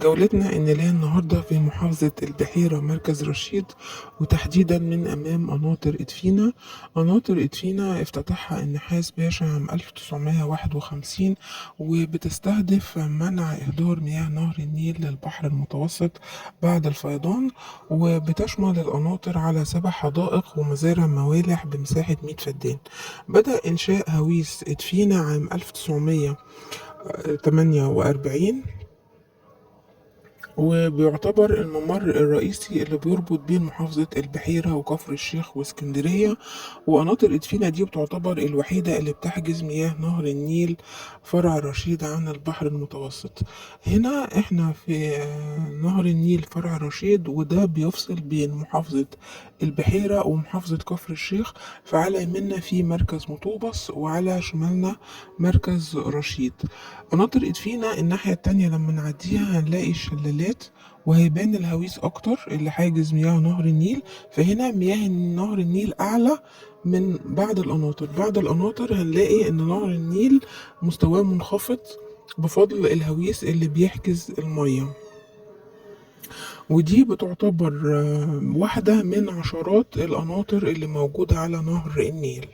جولتنا النيلية النهاردة في محافظة البحيرة مركز رشيد، وتحديدا من أمام قناطر إدفينا. قناطر إدفينا افتتحها النحاس باشا عام 1951، وبتستهدف منع إهدار مياه نهر النيل للبحر المتوسط بعد الفيضان، وبتشمل القناطر على 7 حدائق ومزارع موالح بمساحة 100 فدان. بدأ إنشاء هويس إدفينا عام 1948، وبيعتبر الممر الرئيسي اللي بيربط بين محافظة البحيرة وكفر الشيخ واسكندرية. وقناطر إدفينا دي بتعتبر الوحيدة اللي بتحجز مياه نهر النيل فرع رشيد عن البحر المتوسط. هنا احنا في نهر النيل فرع رشيد، وده بيفصل بين محافظة البحيرة ومحافظة كفر الشيخ. فعلى يمنا في مركز مطوبس، وعلى شمالنا مركز رشيد. قناطر إدفينا الناحية التانية لما نعديها هنلاقي الشلالات، وهيبان الهويس أكتر اللي حاجز مياه نهر النيل. فهنا مياه نهر النيل أعلى من بعد القناطر. بعد القناطر هنلاقي إن نهر النيل مستواه منخفض بفضل الهويس اللي بيحجز المياه. ودي بتعتبر واحدة من عشرات القناطر اللي موجودة على نهر النيل.